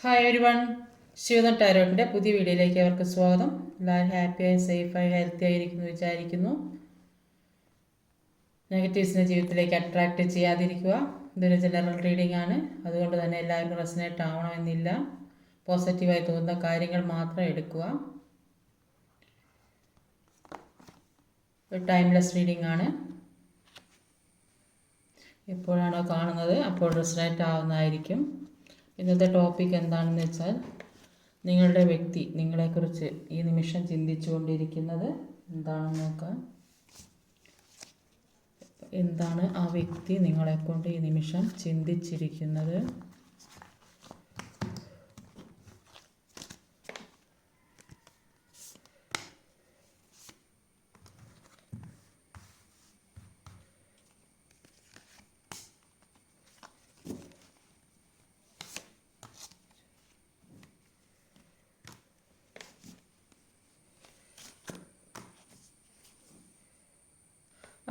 Hi every one, Shivadan ടാരോട്ടിൻ്റെ പുതിയ വീഡിയോയിലേക്ക് അവർക്ക് സ്വാഗതം. എല്ലാവരും ഹാപ്പിയായി സേഫായി ഹെൽത്തി ആയിരിക്കുന്നു വിചാരിക്കുന്നു. നെഗറ്റീവ്സിനെ ജീവിതത്തിലേക്ക് അട്രാക്റ്റ് ചെയ്യാതിരിക്കുക. ഇതൊരു ജനറൽ റീഡിംഗ് ആണ്, അതുകൊണ്ട് തന്നെ എല്ലാവർക്കും റെസനേറ്റ് ആവണമെന്നില്ല. പോസിറ്റീവായി തോന്നുന്ന കാര്യങ്ങൾ മാത്രം എടുക്കുക. ഒരു ടൈംലെസ് റീഡിംഗ് ആണ്. എപ്പോഴാണോ കാണുന്നത് അപ്പോൾ റെസനേറ്റ് ആവുന്നതായിരിക്കും. ഇന്നത്തെ ടോപ്പിക് എന്താണെന്ന് വെച്ചാൽ, നിങ്ങളുടെ വ്യക്തി നിങ്ങളെക്കുറിച്ച് ഈ നിമിഷം ചിന്തിച്ചുകൊണ്ടിരിക്കുന്നത് എന്താണെന്ന് നോക്കാം. എന്താണ് ആ വ്യക്തി നിങ്ങളെക്കൊണ്ട് ഈ നിമിഷം ചിന്തിച്ചിരിക്കുന്നത്?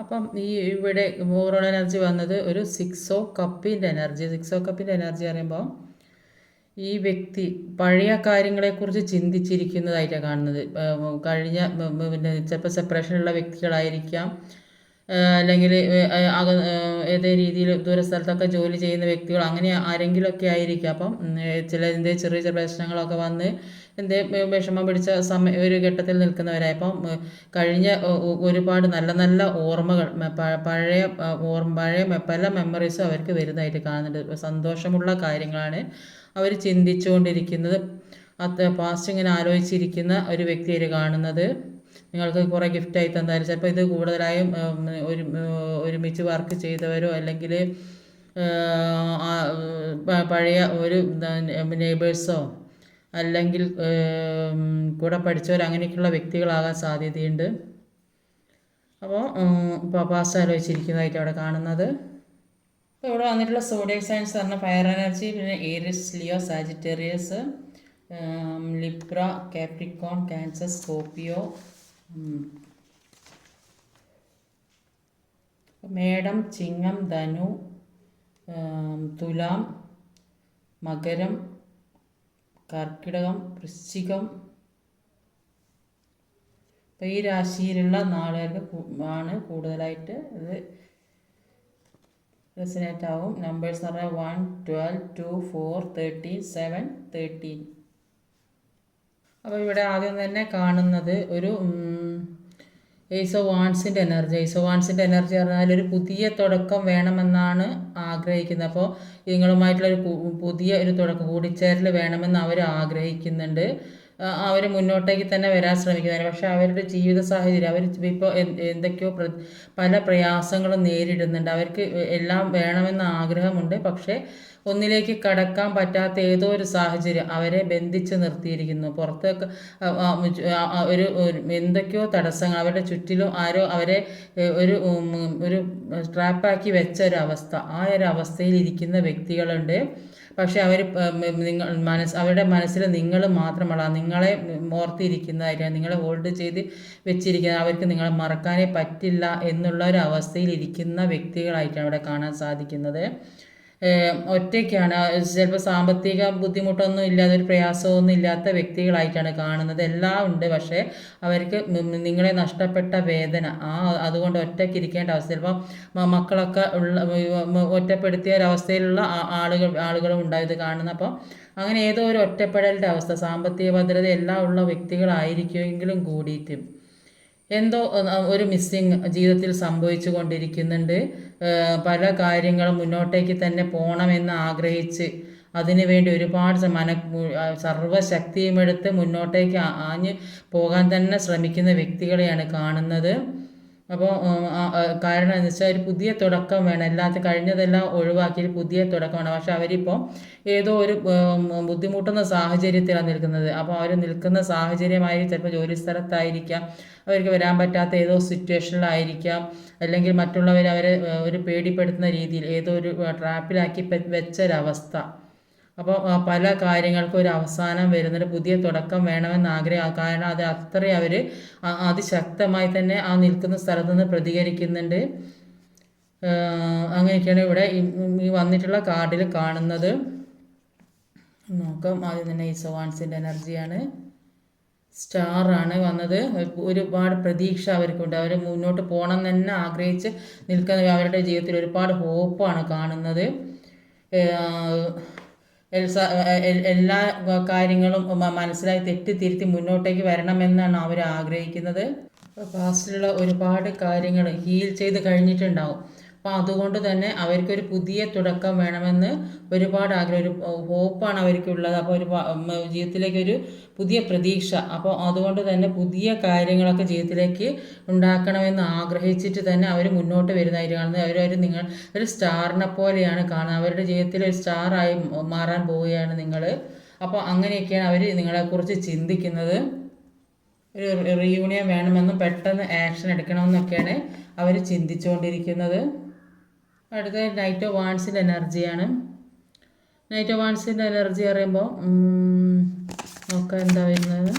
അപ്പം ഇവിടെ ഓവറോൾ എനർജി വന്നത് ഒരു 6 ഓഫ് കപ്പിൻ്റെ എനർജി. 6 ഓഫ് കപ്പിൻ്റെ എനർജി പറയുമ്പോൾ ഈ വ്യക്തി പഴയ കാര്യങ്ങളെക്കുറിച്ച് ചിന്തിച്ചിരിക്കുന്നതായിട്ടാണ് കാണുന്നത്. കഴിഞ്ഞ പിന്നെ ചിലപ്പോൾ സെപ്പറേഷനുള്ള വ്യക്തികളായിരിക്കാം, അല്ലെങ്കിൽ ഏതേ രീതിയിൽ ദൂര സ്ഥലത്തൊക്കെ ജോലി ചെയ്യുന്ന വ്യക്തികൾ, അങ്ങനെ ആരെങ്കിലുമൊക്കെ ആയിരിക്കും. അപ്പം ചില ചെറിയ ചെറിയ പ്രശ്നങ്ങളൊക്കെ വന്ന് വിഷമം പിടിച്ച ഒരു ഘട്ടത്തിൽ നിൽക്കുന്നവരായി. അപ്പം കഴിഞ്ഞ ഒരുപാട് നല്ല നല്ല ഓർമ്മകൾ, പഴയ പല മെമ്മറീസും അവർക്ക് വരുന്നതായിട്ട് കാണുന്നുണ്ട്. സന്തോഷമുള്ള കാര്യങ്ങളാണ് അവർ ചിന്തിച്ചുകൊണ്ടിരിക്കുന്നത്. പാസ്റ്റ് ഇങ്ങനെ ആലോചിച്ചിരിക്കുന്ന ഒരു വ്യക്തിയെ കാണുന്നത്. നിങ്ങൾക്ക് കുറേ ഗിഫ്റ്റായി തന്നാലും ചിലപ്പോൾ ഇത് കൂടുതലായും ഒരുമിച്ച് വർക്ക് ചെയ്തവരോ, അല്ലെങ്കിൽ പഴയ ഒരു നെയ്ബേഴ്സോ, അല്ലെങ്കിൽ കൂടെ പഠിച്ചവർ, അങ്ങനെയൊക്കെയുള്ള വ്യക്തികളാകാൻ സാധ്യതയുണ്ട്. അപ്പോൾ പാസ്റ്റ് ആലോചിച്ചിരിക്കുന്നതായിട്ട് അവിടെ കാണുന്നത്. അപ്പോൾ ഇവിടെ വന്നിട്ടുള്ള സോഡിയക് സയൻസ് പറഞ്ഞാൽ ഫയർ എനർജി, പിന്നെ Aries, Leo, Sagittarius, Libra, Capricorn, Cancer, Scorpio, മേടം, ചിങ്ങം, ധനു, തുലാം, മകരം, കർക്കിടകം, വൃശ്ചികം. അപ്പോൾ ഈ രാശിയിലുള്ള നാളുകാർക്ക് ആണ് കൂടുതലായിട്ട് ഇത് റെസനേറ്റ് ആവും. നമ്പേഴ്സ് എന്ന് പറഞ്ഞാൽ 1, 12, 2, 4, 13, 7, 13. അപ്പോൾ ഇവിടെ ആദ്യം തന്നെ കാണുന്നത് ഒരു ഏസ് ഓഫ് വാൻസിൻ്റെ എനർജി. ഏസ് ഓഫ് വാൻസിൻ്റെ എനർജി പറഞ്ഞാൽ ഒരു പുതിയ തുടക്കം വേണമെന്നാണ് ആഗ്രഹിക്കുന്നത്. അപ്പോൾ നിങ്ങളുമായിട്ടുള്ളൊരു പുതിയ ഒരു തുടക്കം, കൂടിച്ചേരൽ വേണമെന്ന് അവർ ആഗ്രഹിക്കുന്നുണ്ട്. അവർ മുന്നോട്ടേക്ക് തന്നെ വരാൻ ശ്രമിക്കുന്നവർ. പക്ഷേ അവരുടെ ജീവിത സാഹചര്യം, അവർ ഇപ്പോൾ എന്തൊക്കെയോ പല പ്രയാസങ്ങളും നേരിടുന്നുണ്ട്. അവർക്ക് എല്ലാം വേണമെന്ന ആഗ്രഹമുണ്ട്, പക്ഷേ ഒന്നിലേക്ക് കടക്കാൻ പറ്റാത്ത ഏതോ ഒരു സാഹചര്യം അവരെ ബന്ധിച്ച് നിർത്തിയിരിക്കുന്നു. പുറത്തേക്ക് ഒരു എന്തൊക്കെയോ തടസ്സങ്ങൾ, അവരുടെ ചുറ്റിലും ആരോ അവരെ ഒരു ഒരു ട്രാപ്പാക്കി വെച്ച ഒരു അവസ്ഥ, ആ ഒരു അവസ്ഥയിൽ ഇരിക്കുന്ന വ്യക്തികളുണ്ട്. പക്ഷെ അവർ അവരുടെ മനസ്സിൽ നിങ്ങൾ മാത്രമല്ല, നിങ്ങളെ ഓർത്തിരിക്കുന്നതായിട്ടാണ്, നിങ്ങളെ ഹോൾഡ് ചെയ്ത് വെച്ചിരിക്കുന്നത്. അവർക്ക് നിങ്ങളെ മറക്കാനേ പറ്റില്ല എന്നുള്ള ഒരു അവസ്ഥയിൽ ഇരിക്കുന്ന വ്യക്തികളായിട്ടാണ് അവിടെ കാണാൻ സാധിക്കുന്നത്. ഒറ്റയ്ക്കാണ്, ചിലപ്പോൾ സാമ്പത്തിക ബുദ്ധിമുട്ടൊന്നും ഇല്ലാതെ, ഒരു പ്രയാസമൊന്നും ഇല്ലാത്ത വ്യക്തികളായിട്ടാണ് കാണുന്നത്. എല്ലാം ഉണ്ട്, പക്ഷേ അവർക്ക് നിങ്ങളെ നഷ്ടപ്പെട്ട വേദന, അതുകൊണ്ട് ഒറ്റയ്ക്ക് ഇരിക്കേണ്ട അവസ്ഥ. ചിലപ്പോൾ മക്കളൊക്കെ ഒറ്റപ്പെടുത്തിയ ഒരവസ്ഥയിലുള്ള ആളുകളും ഉണ്ടായത് കാണുന്നത്. അപ്പോൾ അങ്ങനെ ഏതോ ഒരു ഒറ്റപ്പെടലിൻ്റെ അവസ്ഥ, സാമ്പത്തിക ഭദ്രത എല്ലാം ഉള്ള വ്യക്തികളായിരിക്കുമെങ്കിലും കൂടിയിട്ട് എന്തോ ഒരു മിസ്സിങ് ജീവിതത്തിൽ സംഭവിച്ചു കൊണ്ടിരിക്കുന്നുണ്ട്. പല കാര്യങ്ങളും മുന്നോട്ടേക്ക് തന്നെ പോകണമെന്ന് ആഗ്രഹിച്ച് അതിനുവേണ്ടി ഒരുപാട് സർവ്വശക്തിയും എടുത്ത് മുന്നോട്ടേക്ക് ആഞ്ഞ് പോകാൻ തന്നെ ശ്രമിക്കുന്ന വ്യക്തികളെയാണ് കാണുന്നത്. അപ്പോൾ കാരണം എന്ന് വെച്ചാൽ ഒരു പുതിയ തുടക്കം വേണം, എല്ലാത്തിനും കഴിഞ്ഞതെല്ലാം ഒഴിവാക്കി ഒരു പുതിയ തുടക്കമാണ്. പക്ഷെ അവരിപ്പോൾ ഏതോ ഒരു ബുദ്ധിമുട്ടുന്ന സാഹചര്യത്തിലാണ് നിൽക്കുന്നത്. അപ്പോൾ അവർ നിൽക്കുന്ന സാഹചര്യമായി ചിലപ്പോൾ ജോലി സ്ഥലത്തായിരിക്കാം, അവർക്ക് വരാൻ പറ്റാത്ത ഏതോ സിറ്റുവേഷനിലായിരിക്കാം, അല്ലെങ്കിൽ മറ്റുള്ളവർ അവരെ ഒരു പേടിപ്പെടുത്തുന്ന രീതിയിൽ ഏതോ ഒരു ട്രാപ്പിലാക്കി വെച്ചൊരവസ്ഥ. അപ്പോൾ പല കാര്യങ്ങൾക്കും ഒരു അവസാനം വരുന്നൊരു പുതിയ തുടക്കം വേണമെന്ന് ആഗ്രഹം. കാരണം അത് അത്രയും അവർ അതിശക്തമായി തന്നെ ആ നിൽക്കുന്ന സ്ഥലത്ത് നിന്ന് പ്രതികരിക്കുന്നുണ്ട്. അങ്ങനെയൊക്കെയാണ് ഇവിടെ ഈ വന്നിട്ടുള്ള കാർഡിൽ കാണുന്നത്. നോക്കാം. ആദ്യം തന്നെ ഈസോ വാൺസിൻ്റെ എനർജിയാണ്. സ്റ്റാറാണ് വന്നത്. ഒരുപാട് പ്രതീക്ഷ അവർക്കുണ്ട്. അവർ മുന്നോട്ട് പോകണം എന്ന് തന്നെ ആഗ്രഹിച്ച് നിൽക്കുന്ന അവരുടെ ജീവിതത്തിൽ ഒരുപാട് ഹോപ്പാണ് കാണുന്നത്. എല്ലാ കാര്യങ്ങളും മനസ്സിലായി തെറ്റിത്തിരുത്തി മുന്നോട്ടേക്ക് വരണമെന്നാണ് അവർ ആഗ്രഹിക്കുന്നത്. പാസ്റ്റിലുള്ള ഒരുപാട് കാര്യങ്ങൾ ഹീൽ ചെയ്ത് കഴിഞ്ഞിട്ടുണ്ടാവും. അപ്പോൾ അതുകൊണ്ട് തന്നെ അവർക്കൊരു പുതിയ തുടക്കം വേണമെന്ന് ഒരുപാട് ആഗ്രഹം, ഒരു ഹോപ്പാണ് അവർക്കുള്ളത്. അപ്പോൾ ജീവിതത്തിലേക്കൊരു പുതിയ പ്രതീക്ഷ. അപ്പോൾ അതുകൊണ്ട് തന്നെ പുതിയ കാര്യങ്ങളൊക്കെ ജീവിതത്തിലേക്ക് ഉണ്ടാക്കണമെന്ന് ആഗ്രഹിച്ചിട്ട് തന്നെ അവർ മുന്നോട്ട് വരുന്നതായിട്ട് കാണുന്നത്. നിങ്ങൾ ഒരു സ്റ്റാറിനെ പോലെയാണ് കാണുന്നത്. അവരുടെ ജീവിതത്തിൽ ഒരു സ്റ്റാറായി മാറാൻ പോവുകയാണ് നിങ്ങൾ. അപ്പോൾ അങ്ങനെയൊക്കെയാണ് അവർ നിങ്ങളെക്കുറിച്ച് ചിന്തിക്കുന്നത്. ഒരു റീയൂണിയൻ വേണമെന്നും പെട്ടെന്ന് ആക്ഷൻ എടുക്കണമെന്നൊക്കെയാണ് അവർ ചിന്തിച്ചുകൊണ്ടിരിക്കുന്നത്. അടുത്ത നൈറ്റ് ഓഫ് വാൺസിൻ്റെ എനർജിയാണ്. നൈറ്റ് ഓഫ് വാൺസിൻ്റെ എനർജി പറയുമ്പോൾ നോക്കാം എന്താ വരുന്നത്.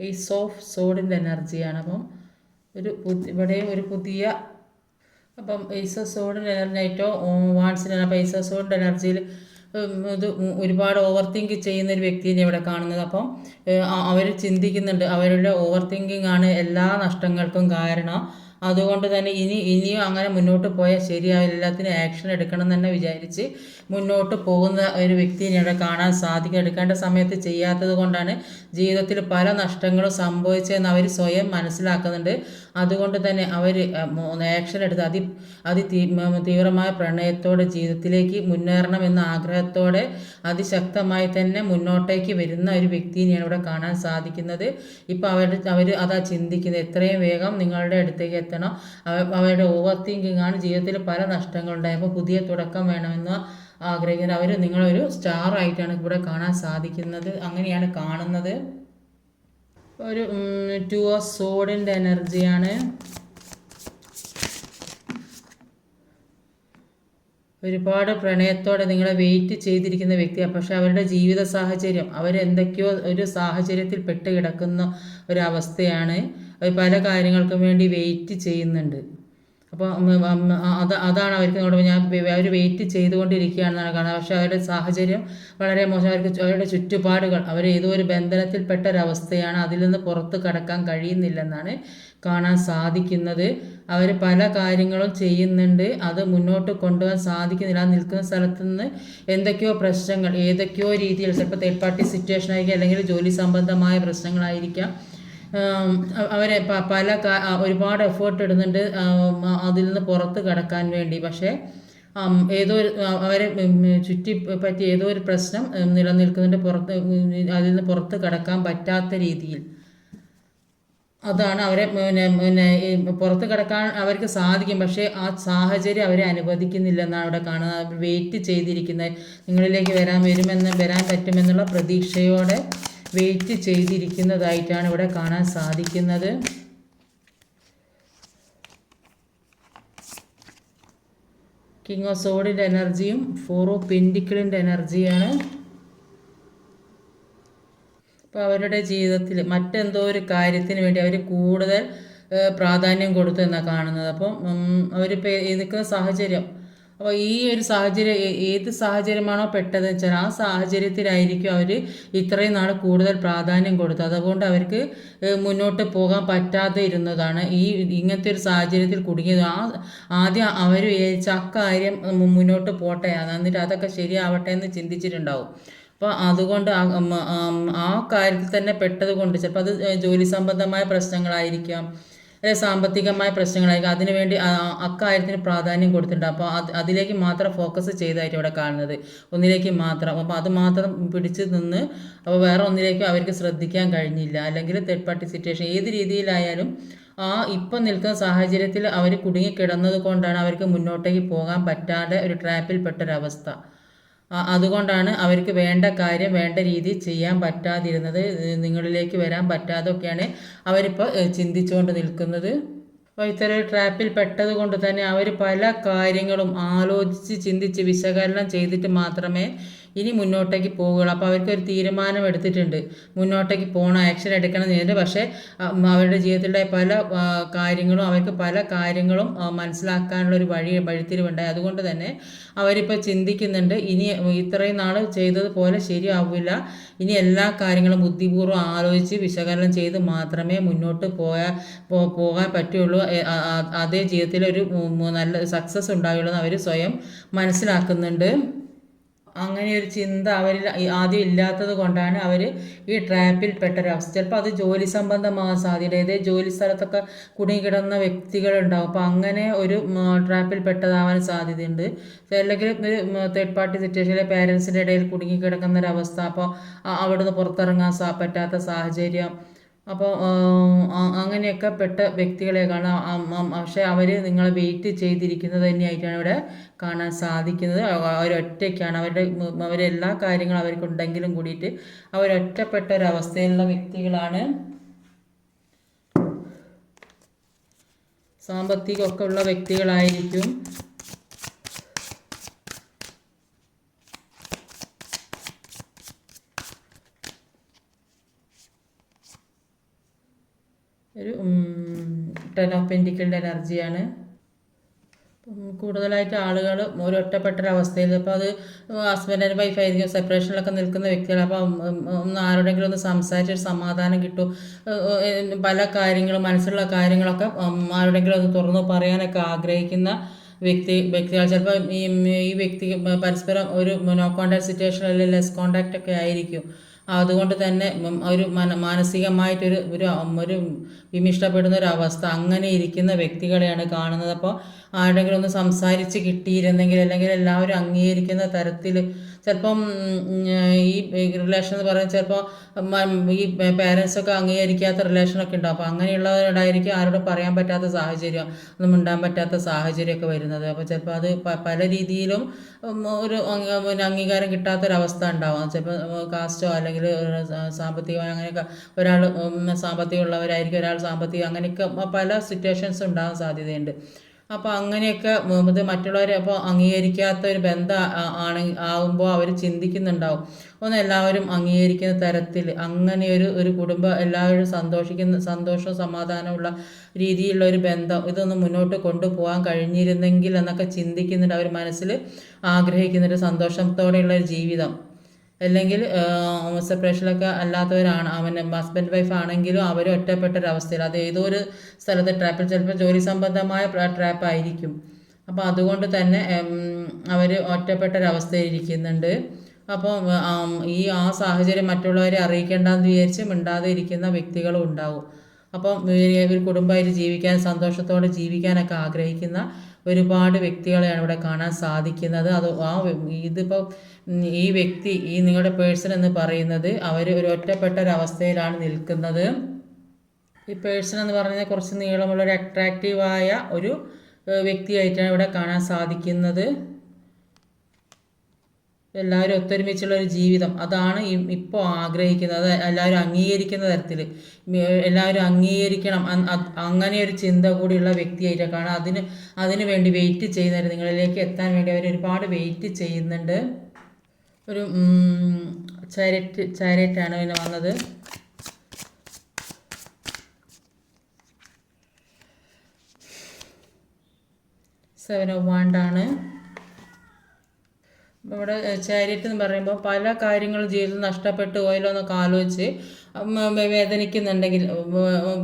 ഈസ് ഓഫ് സോഡിൻ്റെ എനർജിയാണ്. അപ്പം ഇവിടെയും ഒരു പുതിയ, അപ്പം ഈസ് ഓഫ് സോഡിൻ്റെ നൈറ്റ് ഓഫ് വാൺസിൻ്റെ, അപ്പം ഈസ് ഓഫ് സോഡിൻ്റെ എനർജിയിൽ ഇത് ഒരുപാട് ഓവർ തിങ്ക് ചെയ്യുന്ന ഒരു വ്യക്തിയെ ഇവിടെ കാണുന്നത്. അപ്പം അവർ ചിന്തിക്കുന്നുണ്ട്, അവരുടെ ഓവർ തിങ്കിങ് ആണ് എല്ലാ നഷ്ടങ്ങൾക്കും കാരണം. അതുകൊണ്ട് തന്നെ ഇനിയും അങ്ങനെ മുന്നോട്ട് പോയാൽ ശരിയാവില്ല, എല്ലാത്തിനും ആക്ഷൻ എടുക്കണം എന്ന് തന്നെ വിചാരിച്ച് മുന്നോട്ട് പോകുന്ന ഒരു വ്യക്തിയെ ഇവിടെ കാണാൻ സാധിക്കും. എടുക്കേണ്ട സമയത്ത് ചെയ്യാത്തത് കൊണ്ടാണ് ജീവിതത്തിൽ പല നഷ്ടങ്ങളും സംഭവിച്ചതെന്ന് അവർ സ്വയം മനസ്സിലാക്കുന്നുണ്ട്. അതുകൊണ്ട് തന്നെ അവർ ആക്ഷൻ എടുത്ത് തീവ്രമായ പ്രണയത്തോടെ ജീവിതത്തിലേക്ക് മുന്നേറണമെന്ന ആഗ്രഹത്തോടെ അതിശക്തമായി തന്നെ മുന്നോട്ടേക്ക് വരുന്ന ഒരു വ്യക്തിയെയാണ് ഇവിടെ കാണാൻ സാധിക്കുന്നത്. ഇപ്പോൾ അവർ അതാ ചിന്തിക്കുന്നത്, എത്രയും വേഗം നിങ്ങളുടെ അടുത്തേക്ക് എത്തണം. അവരുടെ ഓവർ തിങ്കിങ് ആണ് ജീവിതത്തിൽ പല നഷ്ടങ്ങളുണ്ടായപ്പോൾ പുതിയ തുടക്കം വേണമെന്ന് ആഗ്രഹിക്കുന്നത്. അവർ നിങ്ങളൊരു സ്റ്റാർ ആയിട്ടാണ് ഇവിടെ കാണാൻ സാധിക്കുന്നത്. അങ്ങനെയാണ് കാണുന്നത്. ഒരു ടു ഓഫ് സോഡിൻ്റെ എനർജിയാണ്. ഒരുപാട് പ്രണയത്തോടെ നിങ്ങളെ വെയിറ്റ് ചെയ്തിരിക്കുന്ന വ്യക്തിയാണ്. പക്ഷെ അവരുടെ ജീവിത സാഹചര്യം, അവരെന്തൊക്കെയോ ഒരു സാഹചര്യത്തിൽ പെട്ട് കിടക്കുന്ന ഒരവസ്ഥയാണ്. അവർ പല കാര്യങ്ങൾക്കും വേണ്ടി വെയിറ്റ് ചെയ്യുന്നുണ്ട്. അപ്പോൾ അതാണ് അവർക്ക് അവർ വെയിറ്റ് ചെയ്തുകൊണ്ടിരിക്കുകയാണെന്നാണ് കാണുന്നത്. പക്ഷേ അവരുടെ സാഹചര്യം വളരെ മോശം. അവരുടെ ചുറ്റുപാടുകൾ, അവർ ഏതോ ഒരു ബന്ധനത്തിൽപ്പെട്ട ഒരവസ്ഥയാണ്. അതിൽ നിന്ന് പുറത്ത് കടക്കാൻ കഴിയുന്നില്ലെന്നാണ് കാണാൻ സാധിക്കുന്നത്. അവർ പല കാര്യങ്ങളും ചെയ്യുന്നുണ്ട്, അത് മുന്നോട്ട് കൊണ്ടുപോകാൻ സാധിക്കുന്നില്ല. നിൽക്കുന്ന സ്ഥലത്ത് നിന്ന് എന്തൊക്കെയോ പ്രശ്നങ്ങൾ, ഏതൊക്കെയോ രീതിയിൽ, ചിലപ്പോൾ തേർഡ് പാർട്ടി സിറ്റുവേഷൻ ആയിരിക്കും, അല്ലെങ്കിൽ ജോലി സംബന്ധമായ പ്രശ്നങ്ങളായിരിക്കാം. അവരെ ഒരുപാട് എഫേർട്ട് ഇടുന്നുണ്ട് അതിൽ നിന്ന് പുറത്ത് കടക്കാൻ വേണ്ടി. പക്ഷേ അവരെ ചുറ്റിപ്പറ്റി ഏതോ ഒരു പ്രശ്നം നിലനിൽക്കുന്നുണ്ട്, അതിൽ നിന്ന് പുറത്ത് കടക്കാൻ പറ്റാത്ത രീതിയിൽ. അതാണ് അവരെ പുറത്ത് കിടക്കാൻ അവർക്ക് സാധിക്കും, പക്ഷേ ആ സാഹചര്യം അവരെ അനുവദിക്കുന്നില്ലെന്നാണ് അവിടെ കാണുന്നത്. വെയിറ്റ് ചെയ്തിരിക്കുന്നത്, നിങ്ങളിലേക്ക് വരാൻ പറ്റുമെന്നുള്ള പ്രതീക്ഷയോടെ വെയിറ്റ് ചെയ്തിരിക്കുന്നതായിട്ടാണ് ഇവിടെ കാണാൻ സാധിക്കുന്നത്. കിങ് ഓഫ് സോഡിൻ്റെ എനർജിയും ഫോർ ഓഫ് പെൻറ്റിക്കിളിൻ്റെ എനർജിയാണ്. അപ്പോൾ അവരുടെ ജീവിതത്തിൽ മറ്റെന്തോ ഒരു കാര്യത്തിന് വേണ്ടി അവർ കൂടുതൽ പ്രാധാന്യം കൊടുത്തു എന്നാണ് കാണുന്നത്. അപ്പം അവരിപ്പോൾ നിൽക്കുന്ന സാഹചര്യം, അപ്പോൾ ഈ ഒരു സാഹചര്യം ഏത് സാഹചര്യമാണോ പെട്ടതെന്ന് വെച്ചാൽ ആ സാഹചര്യത്തിലായിരിക്കും അവർ ഇത്രയും നാൾ കൂടുതൽ പ്രാധാന്യം കൊടുത്തത്. അതുകൊണ്ട് അവർക്ക് മുന്നോട്ട് പോകാൻ പറ്റാതെ ഇരുന്നതാണ്. ഇങ്ങനത്തെ ഒരു സാഹചര്യത്തിൽ കുടുങ്ങിയത്. ആദ്യം അവർ വിചാരിച്ച അക്കാര്യം മുന്നോട്ട് പോട്ടെ, എന്നിട്ട് അതൊക്കെ ശരിയാവട്ടെ എന്ന് ചിന്തിച്ചിട്ടുണ്ടാവും. അപ്പോൾ അതുകൊണ്ട് ആ കാര്യത്തിൽ തന്നെ പെട്ടത് കൊണ്ട് ചിലപ്പോൾ അത് ജോലി സംബന്ധമായ പ്രശ്നങ്ങളായിരിക്കാം, സാമ്പത്തികമായ പ്രശ്നങ്ങളായിരിക്കും. അതിനുവേണ്ടി അക്കാര്യത്തിന് പ്രാധാന്യം കൊടുത്തിട്ടുണ്ട്. അപ്പോൾ അതിലേക്ക് മാത്രം ഫോക്കസ് ചെയ്തായിട്ട് ഇവിടെ കാണുന്നത്, ഒന്നിലേക്ക് മാത്രം. അപ്പോൾ അത് മാത്രം പിടിച്ച് നിന്ന് അപ്പോൾ വേറെ ഒന്നിലേക്കും അവർക്ക് ശ്രദ്ധിക്കാൻ കഴിഞ്ഞില്ല. അല്ലെങ്കിൽ തേർഡ് പാർട്ടി സിറ്റുവേഷൻ ഏത് രീതിയിലായാലും ഇപ്പം നിൽക്കുന്ന സാഹചര്യത്തിൽ അവർ കുടുങ്ങിക്കിടന്നത് കൊണ്ടാണ് അവർക്ക് മുന്നോട്ടേക്ക് പോകാൻ പറ്റാതെ ഒരു ട്രാപ്പിൽപ്പെട്ടൊരവസ്ഥ. അതുകൊണ്ടാണ് അവർക്ക് വേണ്ട കാര്യം വേണ്ട രീതിയിൽ ചെയ്യാൻ പറ്റാതിരുന്നത്, നിങ്ങളിലേക്ക് വരാൻ പറ്റാതൊക്കെയാണ് അവരിപ്പോൾ ചിന്തിച്ചുകൊണ്ട് നിൽക്കുന്നത്. അപ്പോൾ ഇത്തരം ട്രാപ്പിൽ പെട്ടത് കൊണ്ട് തന്നെ അവർ പല കാര്യങ്ങളും ആലോചിച്ച് ചിന്തിച്ച് വിശകലനം ചെയ്തിട്ട് മാത്രമേ ഇനി മുന്നോട്ടേക്ക് പോവുകയുള്ളൂ. അപ്പോൾ അവർക്കൊരു തീരുമാനം എടുത്തിട്ടുണ്ട്, മുന്നോട്ടേക്ക് പോകണം, ആക്ഷൻ എടുക്കണം എന്നുണ്ട്. പക്ഷേ അവരുടെ ജീവിതത്തിലെ പല കാര്യങ്ങളും അവർക്ക് പല കാര്യങ്ങളും മനസ്സിലാക്കാനുള്ള ഒരു വഴിത്തിരിവുണ്ടായി. അതുകൊണ്ട് തന്നെ അവരിപ്പോൾ ചിന്തിക്കുന്നുണ്ട്, ഇനി ഇത്രയും നാൾ ചെയ്തതുപോലെ ശരിയാവില്ല, ഇനി എല്ലാ കാര്യങ്ങളും ബുദ്ധിപൂർവ്വം ആലോചിച്ച് വിശകലനം ചെയ്ത് മാത്രമേ മുന്നോട്ട് പോകാൻ പറ്റുള്ളൂ. അതേ ജീവിതത്തിൽ ഒരു നല്ല സക്സസ് ഉണ്ടാവുള്ളൂ എന്ന് അവർ സ്വയം മനസ്സിലാക്കുന്നുണ്ട്. അങ്ങനെ ഒരു ചിന്ത അവരിൽ ആദ്യം ഇല്ലാത്തത് കൊണ്ടാണ് അവർ ഈ ട്രാപ്പിൽ പെട്ടൊരവസ്ഥ. ചിലപ്പോൾ അത് ജോലി സംബന്ധമാകാൻ സാധ്യത, ഇതേ ജോലി സ്ഥലത്തൊക്കെ കുടുങ്ങിക്കിടന്ന വ്യക്തികളുണ്ടാവും. അപ്പോൾ അങ്ങനെ ഒരു ട്രാപ്പിൽ പെട്ടതാവാൻ സാധ്യതയുണ്ട്. അല്ലെങ്കിൽ ഒരു തേർഡ് പാർട്ടി സിറ്റുവേഷനിലെ പേരൻസിൻ്റെ ഇടയിൽ കുടുങ്ങിക്കിടക്കുന്ന ഒരവസ്ഥ, അപ്പോൾ അവിടുന്ന് പുറത്തിറങ്ങാൻ പറ്റാത്ത സാഹചര്യം. അപ്പോൾ അങ്ങനെയൊക്കെ പെട്ട വ്യക്തികളെ കാണാം. പക്ഷേ അവർ നിങ്ങളെ വെയിറ്റ് ചെയ്തിരിക്കുന്നത് തന്നെയായിട്ടാണ് ഇവിടെ കാണാൻ സാധിക്കുന്നത്. അവരൊറ്റയ്ക്കാണ്, അവരെല്ലാ കാര്യങ്ങളും അവർക്കുണ്ടെങ്കിലും കൂടിയിട്ട് അവരൊറ്റപ്പെട്ട ഒരവസ്ഥയിലുള്ള വ്യക്തികളാണ്. സാമ്പത്തികമൊക്കെ ഉള്ള വ്യക്തികളായിരിക്കും. ഒരു 10 ഓഫ് പെൻറ്റിക്കിളിൻ്റെ എനർജിയാണ്. കൂടുതലായിട്ട് ആളുകൾ ഒരു ഒറ്റപ്പെട്ടൊരവസ്ഥയിൽ, അപ്പോൾ അത് ഹസ്ബൻഡ് ആൻഡ് വൈഫ് ആയിരിക്കും, സെപ്പറേഷനിലൊക്കെ നിൽക്കുന്ന വ്യക്തികൾ. അപ്പോൾ ഒന്ന് ആരോടെങ്കിലും ഒന്ന് സംസാരിച്ചൊരു സമാധാനം കിട്ടും. പല കാര്യങ്ങളും മനസ്സിലുള്ള കാര്യങ്ങളൊക്കെ ആരോടെങ്കിലും ഒന്ന് തുറന്നു പറയാനൊക്കെ ആഗ്രഹിക്കുന്ന വ്യക്തികൾ. ചിലപ്പോൾ ഈ വ്യക്തി പരസ്പരം ഒരു നോ കോണ്ടാക്ട് സിറ്റുവേഷൻ അല്ലെങ്കിൽ ലെസ് കോണ്ടാക്റ്റ് ഒക്കെ ആയിരിക്കും. അതുകൊണ്ട് തന്നെ ഒരു മാനസികമായിട്ടൊരു ഒരു വിമിഷ്ടപ്പെടുന്ന ഒരു അവസ്ഥ, അങ്ങനെ ഇരിക്കുന്ന വ്യക്തികളെയാണ് കാണുന്നത്. അപ്പോൾ ആരുടെങ്കിലും ഒന്ന് സംസാരിച്ച് കിട്ടിയിരുന്നെങ്കിൽ, അല്ലെങ്കിൽ എല്ലാവരും അംഗീകരിക്കുന്ന തരത്തിൽ, ചിലപ്പം ഈ റിലേഷൻ എന്ന് പറയുന്നത് ചിലപ്പോൾ ഈ പേരൻസൊക്കെ അംഗീകരിക്കാത്ത റിലേഷനൊക്കെ ഉണ്ടാവും. അപ്പോൾ അങ്ങനെയുള്ളവരോടായിരിക്കും ആരോടും പറയാൻ പറ്റാത്ത സാഹചര്യം, ഒന്നും മിണ്ടാൻ പറ്റാത്ത സാഹചര്യമൊക്കെ വരുന്നത്. അപ്പോൾ ചിലപ്പോൾ അത് പല രീതിയിലും ഒരു അംഗീകാരം കിട്ടാത്തൊരവസ്ഥ ഉണ്ടാവും. ചിലപ്പോൾ കാസ്റ്റോ അല്ലെങ്കിൽ സാമ്പത്തികമായി അങ്ങനെയൊക്കെ, ഒരാൾ സാമ്പത്തികമുള്ളവരായിരിക്കും, ഒരാൾ സാമ്പത്തികം, അങ്ങനെയൊക്കെ പല സിറ്റുവേഷൻസ് ഉണ്ടാകാൻ സാധ്യതയുണ്ട്. അപ്പോൾ അങ്ങനെയൊക്കെ ഇത് മറ്റുള്ളവരെ അപ്പോൾ അംഗീകരിക്കാത്ത ഒരു ബന്ധം ആകുമ്പോൾ അവർ ചിന്തിക്കുന്നുണ്ടാവും, ഒന്ന് എല്ലാവരും അംഗീകരിക്കുന്ന തരത്തിൽ അങ്ങനെയൊരു കുടുംബം എല്ലാവരും സന്തോഷവും സമാധാനമുള്ള രീതിയിലുള്ള ഒരു ബന്ധം, ഇതൊന്ന് മുന്നോട്ട് കൊണ്ടുപോകാൻ കഴിഞ്ഞിരുന്നെങ്കിൽ എന്നൊക്കെ ചിന്തിക്കുന്നുണ്ട്. അവർ മനസ്സിൽ ആഗ്രഹിക്കുന്നൊരു സന്തോഷത്തോടെയുള്ള ഒരു ജീവിതം. അല്ലെങ്കിൽ സെപ്പറേഷനിലൊക്കെ അല്ലാത്തവരാണ്, ഹസ്ബൻഡ് വൈഫ് ആണെങ്കിലും അവർ ഒറ്റപ്പെട്ടൊരവസ്ഥയിൽ, അത് ഏതോ ഒരു സ്ഥലത്തെ ട്രാപ്പിൽ, ചിലപ്പോൾ ജോലി സംബന്ധമായ ട്രാപ്പായിരിക്കും. അപ്പോൾ അതുകൊണ്ട് തന്നെ അവർ ഒറ്റപ്പെട്ടൊരവസ്ഥയിൽ ഇരിക്കുന്നുണ്ട്. അപ്പോൾ ആ സാഹചര്യം മറ്റുള്ളവരെ അറിയിക്കേണ്ടെന്ന് വിചാരിച്ച് മിണ്ടാതെ ഇരിക്കുന്ന വ്യക്തികളും ഉണ്ടാവും. അപ്പം ഒരു കുടുംബമായിട്ട് ജീവിക്കാൻ, സന്തോഷത്തോടെ ജീവിക്കാനൊക്കെ ആഗ്രഹിക്കുന്ന ഒരുപാട് വ്യക്തികളെയാണ് ഇവിടെ കാണാൻ സാധിക്കുന്നത്. ഇതിപ്പോൾ ഈ വ്യക്തി, ഈ നിങ്ങളുടെ പേഴ്സൺ എന്ന് പറയുന്നത്, അവർ ഒരു ഒറ്റപ്പെട്ടൊരവസ്ഥയിലാണ് നിൽക്കുന്നത്. ഈ പേഴ്സൺ എന്ന് പറഞ്ഞാൽ കുറച്ച് നീളമുള്ള ഒരു അട്രാക്റ്റീവായ ഒരു വ്യക്തിയായിട്ടാണ് ഇവിടെ കാണാൻ സാധിക്കുന്നത്. എല്ലാവരും ഒത്തൊരുമിച്ചുള്ള ഒരു ജീവിതം, അതാണ് ഇപ്പോൾ ആഗ്രഹിക്കുന്നത്. അത് എല്ലാവരും അംഗീകരിക്കുന്ന തരത്തിൽ, എല്ലാവരും അംഗീകരിക്കണം, അങ്ങനെ ഒരു ചിന്ത കൂടിയുള്ള വ്യക്തിയായിട്ടാണ് കാണാം. അതിന് വേണ്ടി വെയിറ്റ് ചെയ്യുന്നവർ, നിങ്ങളിലേക്ക് എത്താൻ വേണ്ടി അവർ ഒരുപാട് വെയിറ്റ് ചെയ്യുന്നുണ്ട്. ഒരു ചാരിറ്റാണ് പിന്നെ വന്നത്. സെവൻ ഓഫ് വാണ്ടാണ് ഇവിടെ. ചാരിറ്റി എന്ന് പറയുമ്പോൾ പല കാര്യങ്ങളും ജീവിതത്തിൽ നഷ്ടപ്പെട്ടു പോയല്ലോ എന്നൊക്കെ ആലോചിച്ച് വേദനിക്കുന്നുണ്ടെങ്കിൽ,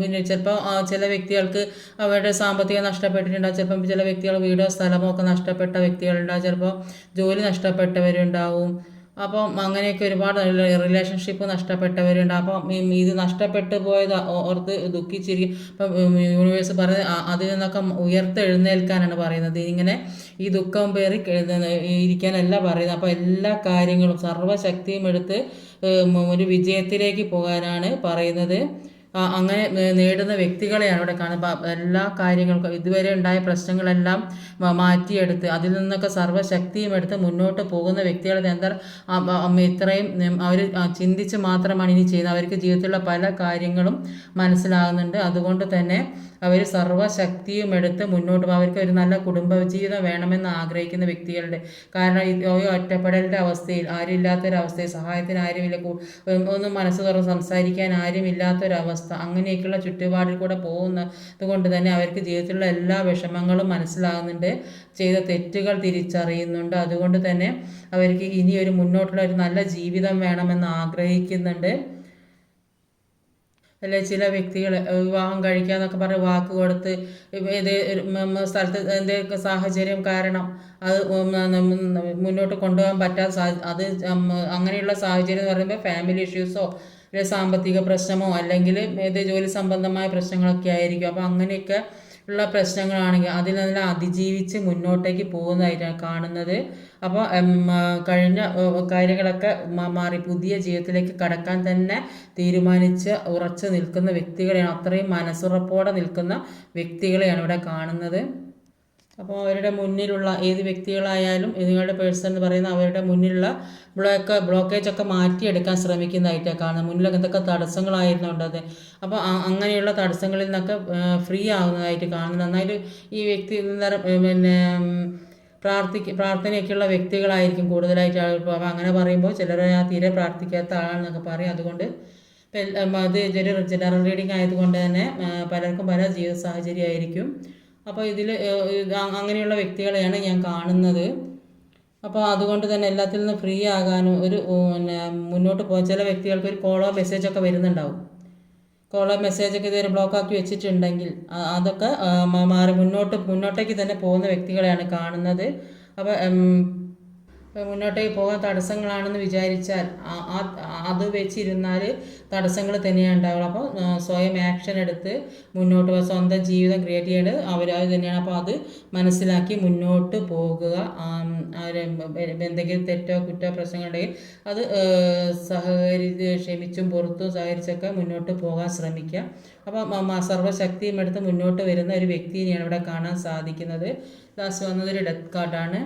പിന്നെ ചിലപ്പോൾ ചില വ്യക്തികൾക്ക് അവരുടെ സാമ്പത്തികം നഷ്ടപ്പെട്ടിട്ടുണ്ടാകും. ചിലപ്പം ചില വ്യക്തികൾ വീടോ സ്ഥലമോ ഒക്കെ നഷ്ടപ്പെട്ട വ്യക്തികളുണ്ടാകും. ചിലപ്പോൾ ജോലി നഷ്ടപ്പെട്ടവരുണ്ടാവും. അപ്പം അങ്ങനെയൊക്കെ ഒരുപാട് റിലേഷൻഷിപ്പ് നഷ്ടപ്പെട്ടവരുണ്ട്. അപ്പം ഇത് നഷ്ടപ്പെട്ടു പോയത് ഓർത്ത് ദുഃഖിച്ചിരിക്കും. അപ്പം യൂണിവേഴ്സ് പറയുന്നത് അതിൽ നിന്നൊക്കെ ഉയർത്തെഴുന്നേൽക്കാനാണ് പറയുന്നത്. ഇങ്ങനെ ഈ ദുഃഖം പേറി ഇരിക്കാനല്ല പറയുന്നത്. അപ്പോൾ എല്ലാ കാര്യങ്ങളും സർവ്വശക്തിയും എടുത്ത് ഒരു വിജയത്തിലേക്ക് പോകാനാണ് പറയുന്നത്. അങ്ങനെ നേടുന്ന വ്യക്തികളെയാണ് ഇവിടെ കാണുന്നത്. എല്ലാ കാര്യങ്ങൾക്കും ഇതുവരെ ഉണ്ടായ പ്രശ്നങ്ങളെല്ലാം മാറ്റിയെടുത്ത് അതിൽ നിന്നൊക്കെ സർവ്വശക്തിയും എടുത്ത് മുന്നോട്ട് പോകുന്ന വ്യക്തികളെ എന്താ ഇത്രയും അവർ ചിന്തിച്ച് മാത്രമാണ് ഇനി ചെയ്യുന്നത്. അവർക്ക് ജീവിതത്തിലുള്ള പല കാര്യങ്ങളും മനസ്സിലാകുന്നുണ്ട്. അതുകൊണ്ട് തന്നെ അവർ സർവ്വശക്തിയും എടുത്ത് മുന്നോട്ട് പോകും. അവർക്ക് ഒരു നല്ല കുടുംബജീവിതം വേണമെന്ന് ആഗ്രഹിക്കുന്ന വ്യക്തികളുടെ, കാരണം ഈ ഒറ്റപ്പെടലിൻ്റെ അവസ്ഥയിൽ, ആരുമില്ലാത്തൊരവസ്ഥയിൽ, സഹായത്തിന് ആരുമില്ല, ഒന്നും മനസ്സ് തുറന്ന് സംസാരിക്കാൻ ആരുമില്ലാത്തൊരവസ്ഥ, അങ്ങനെയൊക്കെയുള്ള ചുറ്റുപാടിൽ കൂടെ പോകുന്നത് കൊണ്ട് തന്നെ അവർക്ക് ജീവിതത്തിലുള്ള എല്ലാ വിഷമങ്ങളും മനസ്സിലാകുന്നുണ്ട്, ചെയ്ത തെറ്റുകൾ തിരിച്ചറിയുന്നുണ്ട്. അതുകൊണ്ട് തന്നെ അവർക്ക് ഇനിയൊരു മുന്നോട്ടുള്ള ഒരു നല്ല ജീവിതം വേണമെന്ന് ആഗ്രഹിക്കുന്നുണ്ട്. അല്ലെ ചില വ്യക്തികൾ വിവാഹം കഴിക്കാന്നൊക്കെ പറഞ്ഞ് വാക്ക് കൊടുത്ത് ഏത് സ്ഥലത്ത് എന്തൊക്കെ സാഹചര്യം കാരണം അത് മുന്നോട്ട് കൊണ്ടുപോകാൻ പറ്റാത്ത അത് അങ്ങനെയുള്ള സാഹചര്യം എന്ന് പറയുമ്പോൾ ഫാമിലി ഇഷ്യൂസോ അല്ലെങ്കിൽ സാമ്പത്തിക പ്രശ്നമോ അല്ലെങ്കിൽ ഏത് ജോലി സംബന്ധമായ പ്രശ്നങ്ങളൊക്കെ ആയിരിക്കും. അപ്പോൾ അങ്ങനെയൊക്കെ ഉള്ള പ്രശ്നങ്ങളാണെങ്കിൽ അതിനെല്ലാം അതിജീവിച്ച് മുന്നോട്ടേക്ക് പോകുന്നതായിട്ടാണ് കാണുന്നത്. അപ്പോൾ കഴിഞ്ഞ കാര്യങ്ങളൊക്കെ മാറി പുതിയ ജീവിതത്തിലേക്ക് കടക്കാൻ തന്നെ തീരുമാനിച്ച് ഉറച്ചു നിൽക്കുന്ന വ്യക്തികളെയാണ്, അത്രയും മനസ്സുറപ്പോടെ നിൽക്കുന്ന വ്യക്തികളെയാണ് ഇവിടെ കാണുന്നത്. അപ്പോൾ അവരുടെ മുന്നിലുള്ള ഏത് വ്യക്തികളായാലും നിങ്ങളുടെ പേഴ്സൺ എന്ന് പറയുന്ന അവരുടെ മുന്നിലുള്ള ബ്ലോക്കേജൊക്കെ മാറ്റിയെടുക്കാൻ ശ്രമിക്കുന്നതായിട്ടാണ് കാണുന്നത്. മുന്നിലൊക്കെ എന്തൊക്കെ തടസ്സങ്ങളായിരുന്നുണ്ടത്, അപ്പോൾ അങ്ങനെയുള്ള തടസ്സങ്ങളിൽ നിന്നൊക്കെ ഫ്രീ ആകുന്നതായിട്ട് കാണുന്നു. നന്നായിട്ട് ഈ വ്യക്തി പിന്നെ പ്രാർത്ഥനയൊക്കെയുള്ള വ്യക്തികളായിരിക്കും കൂടുതലായിട്ട് ആളുകൾ. അപ്പോൾ അങ്ങനെ പറയുമ്പോൾ ചിലർ തീരെ പ്രാർത്ഥിക്കാത്ത ആളാണെന്നൊക്കെ പറയും. അതുകൊണ്ട് അത് ജനറൽ റീഡിംഗ് ആയതുകൊണ്ട് തന്നെ പലർക്കും പല ജീവിത സാഹചര്യമായിരിക്കും. അപ്പോൾ ഇതിൽ അങ്ങനെയുള്ള വ്യക്തികളെയാണ് ഞാൻ കാണുന്നത്. അപ്പോൾ അതുകൊണ്ട് തന്നെ എല്ലാത്തിൽ നിന്നും ഫ്രീ ആകാനും ഒരു പിന്നെ മുന്നോട്ട് പോകാൻ ചില വ്യക്തികൾക്ക് ഒരു കോളോ മെസ്സേജൊക്കെ വരുന്നുണ്ടാവും. കോളോ മെസ്സേജൊക്കെ ഇതുവരെ ബ്ലോക്കാക്കി വെച്ചിട്ടുണ്ടെങ്കിൽ അതൊക്കെ മാറി മുന്നോട്ടേക്ക് തന്നെ പോകുന്ന വ്യക്തികളെയാണ് കാണുന്നത്. അപ്പോൾ മുന്നോട്ടേക്ക് പോകാൻ തടസ്സങ്ങളാണെന്ന് വിചാരിച്ചാൽ അത് വെച്ചിരുന്നാൽ തടസ്സങ്ങൾ തന്നെയാണ് ഉണ്ടാവുക. അപ്പോൾ സ്വയം ആക്ഷൻ എടുത്ത് മുന്നോട്ട് പോകുക, സ്വന്തം ജീവിതം ക്രിയേറ്റ് ചെയ്യേണ്ടത് അവരത് തന്നെയാണ്. അപ്പോൾ അത് മനസ്സിലാക്കി മുന്നോട്ട് പോകുക. എന്തെങ്കിലും തെറ്റോ കുറ്റോ പ്രശ്നങ്ങളുണ്ടെങ്കിൽ അത് ക്ഷമിച്ചും പുറത്തും സഹകരിച്ചൊക്കെ മുന്നോട്ട് പോകാൻ ശ്രമിക്കുക. അപ്പോൾ സർവ്വശക്തിയും എടുത്ത് മുന്നോട്ട് വരുന്ന ഒരു വ്യക്തിയെയാണ് ഇവിടെ കാണാൻ സാധിക്കുന്നത്. ലാസ്റ്റ് വന്നതൊരു ഡെത്ത് കാർഡാണ്.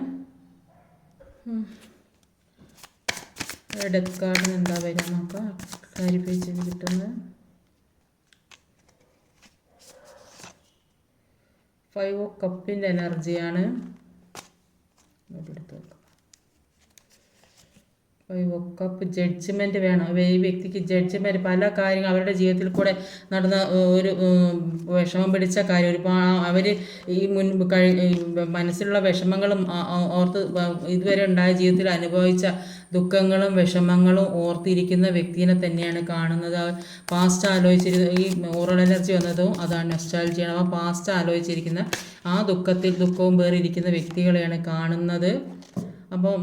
ഡെത്ത് കാർഡിന് എന്താ വരിക നോക്കാം, ക്ലാരിഫൈ ചെയ്ത് കിട്ടുന്നത്. 5 ഓഫ് കപ്പിൻ്റെ എനർജിയാണ്. 5 ഓഫ് കപ്പ് ജഡ്ജ്മെൻറ്റ് വേണം. ഈ വ്യക്തിക്ക് ജഡ്ജ്മെൻറ്റ് പല കാര്യങ്ങൾ അവരുടെ ജീവിതത്തിൽ കൂടെ നടന്ന ഒരു വിഷമം പിടിച്ച കാര്യം ഒരുപാട് അവർ ഈ മനസ്സിലുള്ള വിഷമങ്ങളും ഓർത്ത് ഇതുവരെ ഉണ്ടായ ജീവിതത്തിൽ അനുഭവിച്ച ദുഃഖങ്ങളും വിഷമങ്ങളും ഓർത്തിരിക്കുന്ന വ്യക്തിയെ തന്നെയാണ് കാണുന്നത്. പാസ്റ്റ് ആലോചിച്ചിരുന്ന ഈ ഓറൽ എനർജി വന്നതും അതാണ് നൊസ്റ്റാൾജിയാണ്. അപ്പോൾ പാസ്റ്റ് ആലോചിച്ചിരിക്കുന്ന ആ ദുഃഖവും പേറിയിരിക്കുന്ന വ്യക്തികളെയാണ് കാണുന്നത്. അപ്പോൾ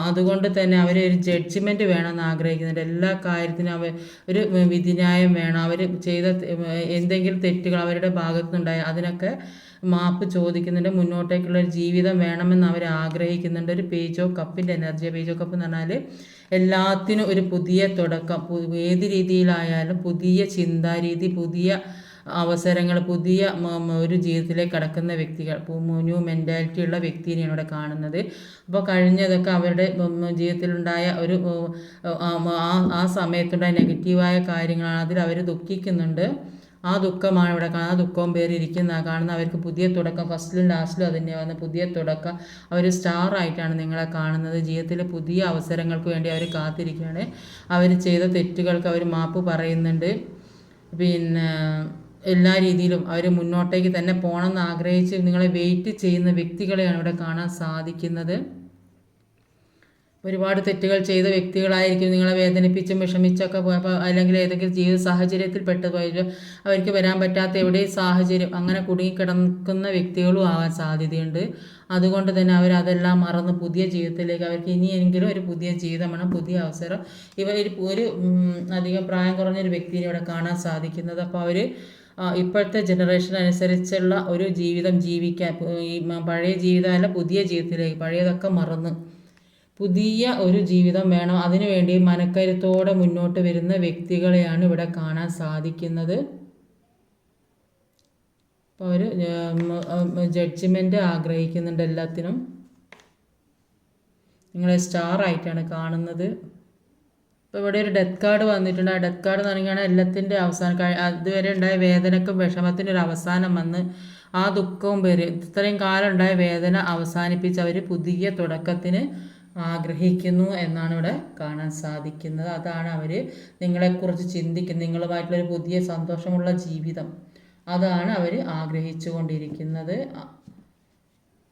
അതുകൊണ്ട് തന്നെ അവർ ഒരു ജഡ്ജ്മെൻറ്റ് വേണമെന്ന് ആഗ്രഹിക്കുന്നുണ്ട്. എല്ലാ കാര്യത്തിനും ഒരു വിധിന്യായം വേണം. അവർ ചെയ്ത എന്തെങ്കിലും തെറ്റുകൾ അവരുടെ ഭാഗത്തുനിന്നുണ്ടായ അതിനൊക്കെ മാപ്പ് ചോദിക്കുന്നുണ്ട്. മുന്നോട്ടേക്കുള്ള ഒരു ജീവിതം വേണമെന്ന് അവർ ആഗ്രഹിക്കുന്നുണ്ട്. ഒരു പേജ് ഓഫ് കപ്പിൻ്റെ എനർജി. പേജ് ഓഫ് കപ്പ് എന്ന് പറഞ്ഞാൽ എല്ലാത്തിനും ഒരു പുതിയ തുടക്കം, ഏത് രീതിയിലായാലും പുതിയ ചിന്താരീതി, പുതിയ അവസരങ്ങൾ, പുതിയ ഒരു ജീവിതത്തിലേക്ക് കടക്കുന്ന വ്യക്തികൾ, ന്യൂ മെൻറ്റാലിറ്റി ഉള്ള വ്യക്തിയെയാണ് ഇവിടെ കാണുന്നത്. അപ്പോൾ കഴിഞ്ഞതൊക്കെ അവരുടെ ജീവിതത്തിലുണ്ടായ ഒരു ആ സമയത്തുണ്ടായ നെഗറ്റീവായ കാര്യങ്ങളാണ്. അതിൽ അവർ ദുഃഖിക്കുന്നുണ്ട്. ആ ദുഃഖമാണ് ഇവിടെ കാണുന്നത്. ആ ദുഃഖവും പേരിയ്ക്കുന്ന കാണുന്ന അവർക്ക് പുതിയ തുടക്കം. ഫസ്റ്റിലും ലാസ്റ്റിലും അത് തന്നെയാണ് വന്ന പുതിയ തുടക്കം. അവർ സ്റ്റാർ ആയിട്ടാണ് നിങ്ങളെ കാണുന്നത്. ജീവിതത്തിൽ പുതിയ അവസരങ്ങൾക്ക് വേണ്ടി അവർ കാത്തിരിക്കുകയാണ്. അവർ ചെയ്ത തെറ്റുകൾക്ക് അവർ മാപ്പ് പറയുന്നുണ്ട്. പിന്നെ എല്ലാ രീതിയിലും അവർ മുന്നോട്ടേക്ക് തന്നെ പോകണമെന്ന് ആഗ്രഹിച്ച് നിങ്ങളെ വെയിറ്റ് ചെയ്യുന്ന വ്യക്തികളെയാണ് ഇവിടെ കാണാൻ സാധിക്കുന്നത്. ഒരുപാട് തെറ്റുകൾ ചെയ്ത വ്യക്തികളായിരിക്കും. നിങ്ങളെ വേദനിപ്പിച്ചും വിഷമിച്ചൊക്കെ പോയപ്പോൾ അല്ലെങ്കിൽ ഏതെങ്കിലും ജീവിത സാഹചര്യത്തിൽ പെട്ടുപോയിട്ട് അവർക്ക് വരാൻ പറ്റാത്ത എവിടെയും സാഹചര്യം അങ്ങനെ കുടുങ്ങിക്കിടക്കുന്ന വ്യക്തികളും ആവാൻ സാധ്യതയുണ്ട്. അതുകൊണ്ട് തന്നെ അവരതെല്ലാം മറന്ന് പുതിയ ജീവിതത്തിലേക്ക് അവർക്ക് ഇനിയെങ്കിലും ഒരു പുതിയ ജീവിതമാണ്, പുതിയ അവസരം. ഒരു അധികം പ്രായം കുറഞ്ഞൊരു വ്യക്തിയെ ഇവിടെ കാണാൻ സാധിക്കുന്നത്. അപ്പോൾ അവർ ഇപ്പോഴത്തെ ജനറേഷൻ അനുസരിച്ചുള്ള ഒരു ജീവിതം ജീവിക്കാൻ, ഈ പഴയ ജീവിതമല്ല പുതിയ ജീവിതത്തിലേക്ക്, പഴയതൊക്കെ മറന്ന് പുതിയ ഒരു ജീവിതം വേണം. അതിനുവേണ്ടി മനക്കരുത്തോടെ മുന്നോട്ട് വരുന്ന വ്യക്തികളെയാണ് ഇവിടെ കാണാൻ സാധിക്കുന്നത്. അപ്പോൾ അവർ ജഡ്ജ്മെൻറ്റ് ആഗ്രഹിക്കുന്നുണ്ട് എല്ലാത്തിനും. നിങ്ങളെ സ്റ്റാർ ആയിട്ടാണ് കാണുന്നത്. അപ്പോൾ ഇവിടെ ഒരു ഡെത്ത് കാർഡ് വന്നിട്ടുണ്ട്. ആ ഡെത്ത് കാർഡ് എന്ന് പറയുകയാണ് എല്ലാത്തിൻ്റെ അവസാനം അതുവരെ ഉണ്ടായ വേദനക്കും വിഷമത്തിൻ്റെ ഒരു അവസാനം വന്ന് ആ ദുഃഖവും പേര് ഇത്രയും കാലം ഉണ്ടായ വേദന അവസാനിപ്പിച്ച് അവർ പുതിയ തുടക്കത്തിന് ആഗ്രഹിക്കുന്നു എന്നാണ് ഇവിടെ കാണാൻ സാധിക്കുന്നത്. അതാണ് അവർ നിങ്ങളെക്കുറിച്ച് ചിന്തിക്കുന്നത്. നിങ്ങളുമായിട്ടുള്ളൊരു പുതിയ സന്തോഷമുള്ള ജീവിതം അതാണ് അവർ ആഗ്രഹിച്ചു കൊണ്ടിരിക്കുന്നത്.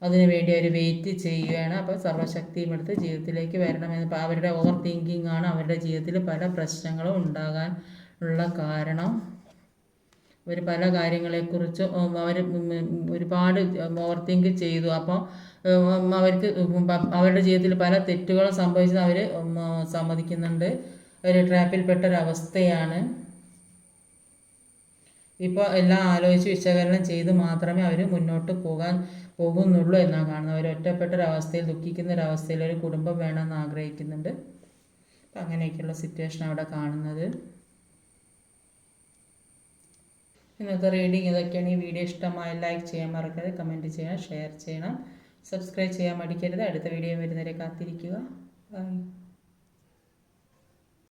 അതിനുവേണ്ടി അവർ വെയിറ്റ് ചെയ്യുകയാണ്. അപ്പോൾ സർവ്വശക്തിയും എടുത്ത് ജീവിതത്തിലേക്ക് വരണമെന്ന് അവരുടെ ഓവർ തിങ്കിങ് ആണ് അവരുടെ ജീവിതത്തിൽ പല പ്രശ്നങ്ങളും ഉണ്ടാകാൻ ഉള്ള കാരണം. അവർ പല കാര്യങ്ങളെക്കുറിച്ചും അവർ ഒരുപാട് ഓവർ തിങ്ക് ചെയ്തു. അപ്പോൾ അവർക്ക് അവരുടെ ജീവിതത്തിൽ പല തെറ്റുകളും സംഭവിച്ചത് അവർ സമ്മതിക്കുന്നുണ്ട്. ഒരു ട്രാപ്പിൽപ്പെട്ടൊരവസ്ഥയാണ്. ഇപ്പോൾ എല്ലാം ആലോചിച്ച് വിശകലനം ചെയ്ത് മാത്രമേ അവർ മുന്നോട്ട് പോകുന്നുള്ളൂ എന്നാണ് കാണുന്നത്. അവർ ഒറ്റപ്പെട്ടൊരവസ്ഥയിൽ ദുഃഖിക്കുന്നൊരവസ്ഥയിൽ ഒരു കുടുംബം വേണമെന്ന് ആഗ്രഹിക്കുന്നുണ്ട്. അപ്പം അങ്ങനെയൊക്കെയുള്ള സിറ്റുവേഷൻ അവിടെ കാണുന്നത്. ഇന്നത്തെ റീഡിങ് ഇതൊക്കെയാണ്. ഈ വീഡിയോ ഇഷ്ടമായ ലൈക്ക് ചെയ്യാൻ മറക്കരുത്, കമൻറ്റ് ചെയ്യണം, ഷെയർ ചെയ്യണം, സബ്സ്ക്രൈബ് ചെയ്യാൻ മടിക്കരുത്. അടുത്ത വീഡിയോ വരുന്നവരെ കാത്തിരിക്കുക. ബൈ.